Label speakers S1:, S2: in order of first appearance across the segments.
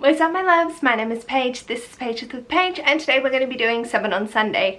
S1: What's up my loves, my name is Paige, this is Paige with Paige, and today we're going to be doing 7 on Sunday.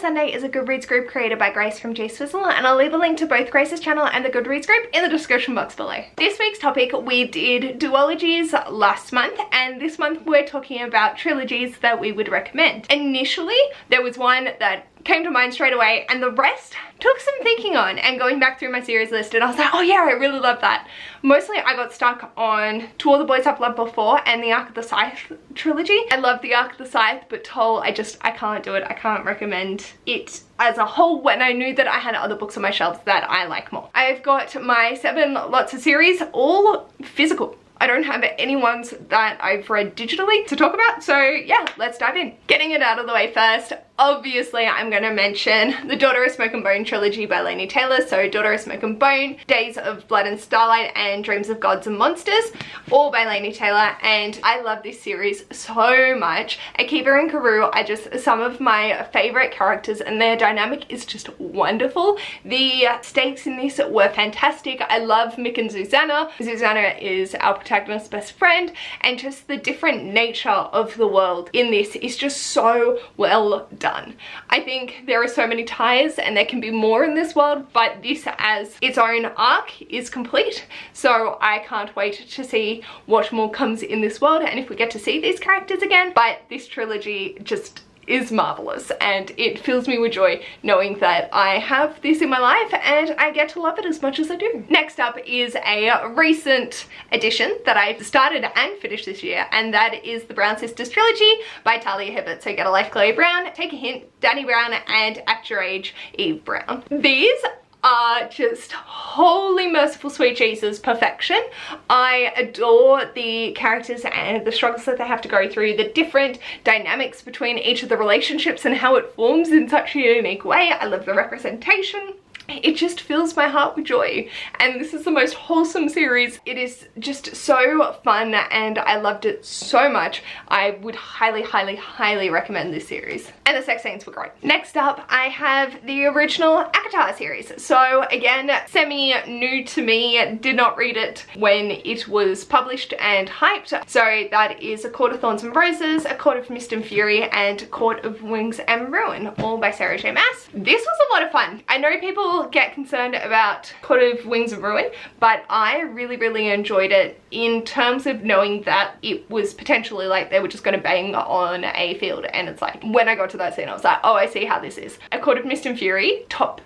S1: Sunday is a Goodreads group created by Grace from G Swizzle, and I'll leave a link to both Grace's channel and the Goodreads group in the description box below. This week's topic, we did duologies last month, and this month we're talking about trilogies that we would recommend. Initially, there was one that came to mind straight away, and the rest took some thinking on and going back through my series list, and I was like, oh yeah, I really love that. Mostly I got stuck on To All the Boys I've Loved Before and the Arc of the Scythe trilogy. I love the Arc of the Scythe, but Toll, I can't do it. I can't recommend it as a whole when I knew that I had other books on my shelves that I like more. I've got my 7 lots of series, all physical. I don't have any ones that I've read digitally to talk about, so yeah, let's dive in. Getting it out of the way first, obviously I'm going to mention the Daughter of Smoke and Bone trilogy by Laini Taylor. So Daughter of Smoke and Bone, Days of Blood and Starlight, and Dreams of Gods and Monsters, all by Laini Taylor, and I love this series so much. Akiva and Karoo are just some of my favorite characters, and their dynamic is just wonderful. The stakes in this were fantastic. I love Mick and Susanna. Susanna is our protagonist's best friend, and just the different nature of the world in this is just so well done. I think there are so many ties and there can be more in this world, but this as its own arc is complete, so I can't wait to see what more comes in this world and if we get to see these characters again. But this trilogy just is marvelous, and it fills me with joy knowing that I have this in my life and I get to love it as much as I do. Next up is a recent edition that I've started and finished this year, and that is the Brown Sisters trilogy by Talia Hibbert. So Get a Life, Chloe Brown, Take a Hint, Dani Brown, and Act Your Age, Eve Brown. These are just holy merciful sweet Jesus perfection. I adore the characters and the struggles that they have to go through, the different dynamics between each of the relationships and how it forms in such a unique way. I love the representation. It just fills my heart with joy, and this is the most wholesome series. It is just so fun and I loved it so much. I would highly recommend this series, and the sex scenes were great. Next up I have the original ACOTAR series. So again, semi new to me, did not read it when it was published and hyped. So that is A Court of Thorns and Roses, A Court of Mist and Fury, and Court of Wings and Ruin, all by Sarah J Maas. This was a lot of fun. I know people get concerned about Court of Wings and Ruin, but I really enjoyed it in terms of knowing that it was potentially like they were just going to bang on a field, and it's like when I got to that scene I was like, oh, I see how this is. A Court of Mist and Fury, top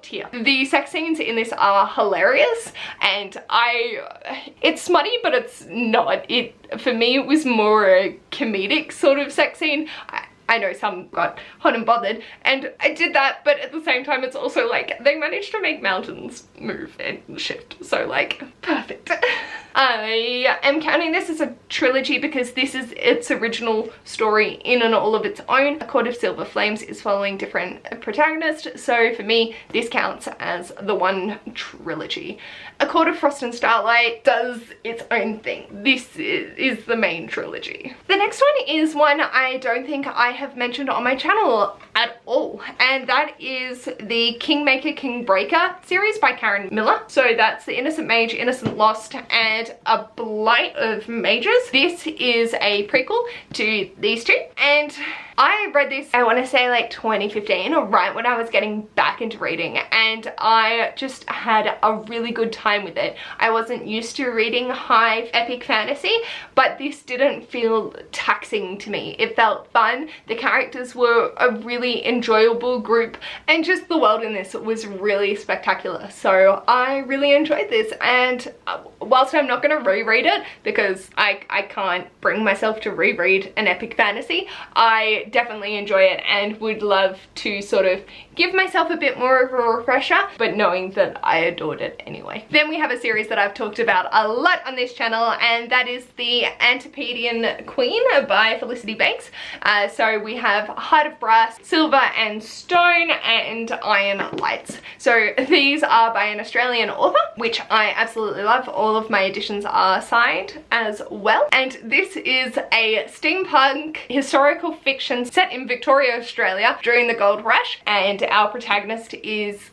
S1: tier. The sex scenes in this are hilarious, and it's smutty but it's not. For me it was more a comedic sort of sex scene. I know some got hot and bothered, and I did that, but at the same time it's also like they managed to make mountains move and shift, so like perfect. I am counting this as a trilogy because this is its original story in and all of its own. A Court of Silver Flames is following different protagonists, so for me this counts as the one trilogy. A Court of Frost and Starlight does its own thing. This is the main trilogy. The next one is one I don't think I have mentioned on my channel at all, and that is the Kingmaker Kingbreaker series by Karen Miller. So that's the Innocent Mage, Innocent Lost, and A Blight of Mages. This is a prequel to these two, and I read this, I want to say like 2015, or right when I was getting back into reading, and I just had a really good time with it. I wasn't used to reading high epic fantasy, but this didn't feel taxing to me. It felt fun. The characters were a really enjoyable group, and just the world in this was really spectacular. So I really enjoyed this, and whilst I'm not going to reread it because I can't bring myself to reread an epic fantasy, I definitely enjoy it and would love to sort of give myself a bit more of a refresher, but knowing that I adored it anyway. Then we have a series that I've talked about a lot on this channel, and that is the Antipedian Queen by Felicity Banks. So we have Heart of Brass, Silver and Stone, and Iron Lights. So these are by an Australian author, which I absolutely love. All all of my editions are signed as well. And this is a steampunk historical fiction set in Victoria, Australia during the gold rush, and our protagonist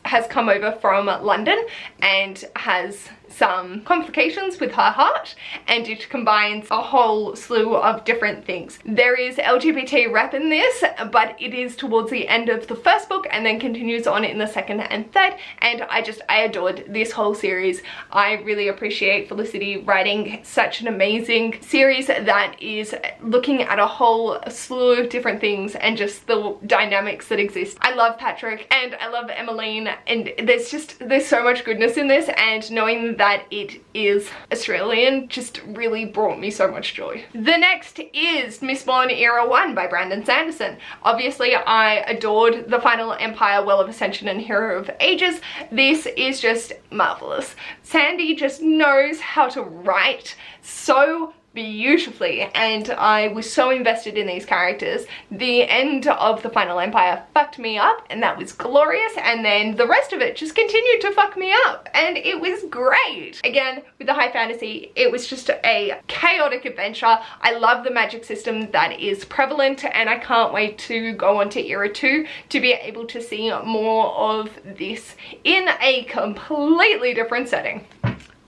S1: has come over from London and has some complications with her heart, and it combines a whole slew of different things. There is LGBT rep in this, but it is towards the end of the first book and then continues on in the second and third, and I adored this whole series. I really appreciate Felicity writing such an amazing series that is looking at a whole slew of different things and just the dynamics that exist. I love Patrick and I love Emmeline, and there's so much goodness in this, and knowing that it is Australian just really brought me so much joy. The next is Mistborn Era 1 by Brandon Sanderson. Obviously, I adored The Final Empire, Well of Ascension, and Hero of Ages. This is just marvelous. Sandy just knows how to write so beautifully, and I was so invested in these characters. The end of The Final Empire fucked me up, and that was glorious, and then the rest of it just continued to fuck me up, and it was great. Again, with the high fantasy, it was just a chaotic adventure. I love the magic system that is prevalent, and I can't wait to go on to Era 2 to be able to see more of this in a completely different setting.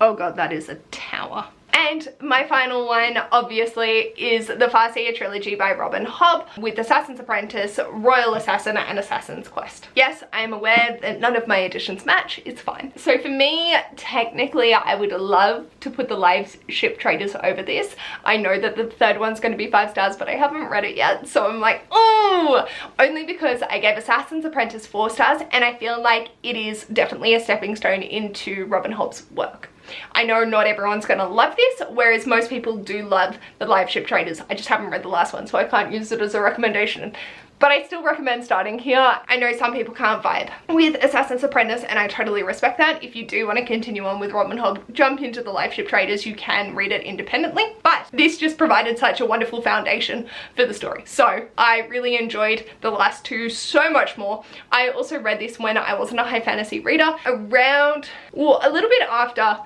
S1: Oh god, that is a tower. And my final one, obviously, is the Farseer trilogy by Robin Hobb, with Assassin's Apprentice, Royal Assassin, and Assassin's Quest. Yes, I am aware that none of my editions match, it's fine. So for me, technically, I would love to put the live ship traders over this. I know that the third one's going to be 5 stars, but I haven't read it yet, so I'm like, oh! Only because I gave Assassin's Apprentice 4 stars, and I feel like it is definitely a stepping stone into Robin Hobb's work. I know not everyone's gonna love this, whereas most people do love the live ship traders. I just haven't read the last one, so I can't use it as a recommendation. But I still recommend starting here. I know some people can't vibe with Assassin's Apprentice, and I totally respect that. If you do want to continue on with Robin Hobb, jump into the live ship traders. You can read it independently, but this just provided such a wonderful foundation for the story. So I really enjoyed the last two so much more. I also read this when I wasn't a high fantasy reader, around, well, a little bit after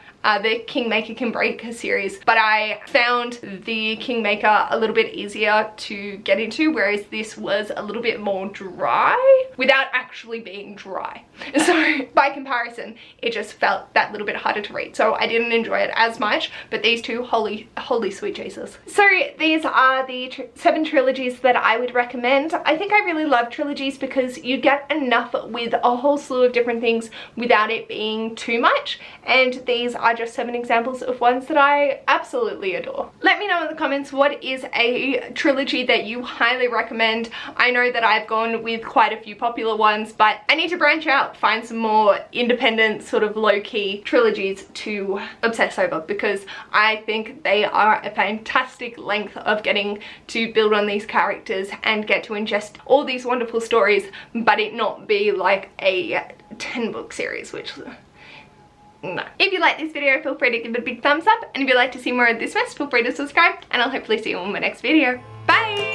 S1: the Kingmaker Can Break series, but I found the Kingmaker a little bit easier to get into, whereas this was a little bit more dry without actually being dry. So by comparison, it just felt that little bit harder to read. So I didn't enjoy it as much, but these two, holy sweet Jesus. So these are the 7 trilogies that I would recommend. I think I really love trilogies because you get enough with a whole slew of different things without it being too much, and these are just 7 examples of ones that I absolutely adore. Let me know in the comments what is a trilogy that you highly recommend. I know that I've gone with quite a few popular ones, but I need to branch out, find some more independent sort of low-key trilogies to obsess over, because I think they are a fantastic length of getting to build on these characters and get to ingest all these wonderful stories, but it not be like a 10-book series, which no. If you like this video, feel free to give it a big thumbs up, and if you'd like to see more of this mess, feel free to subscribe, and I'll hopefully see you on my next video. Bye!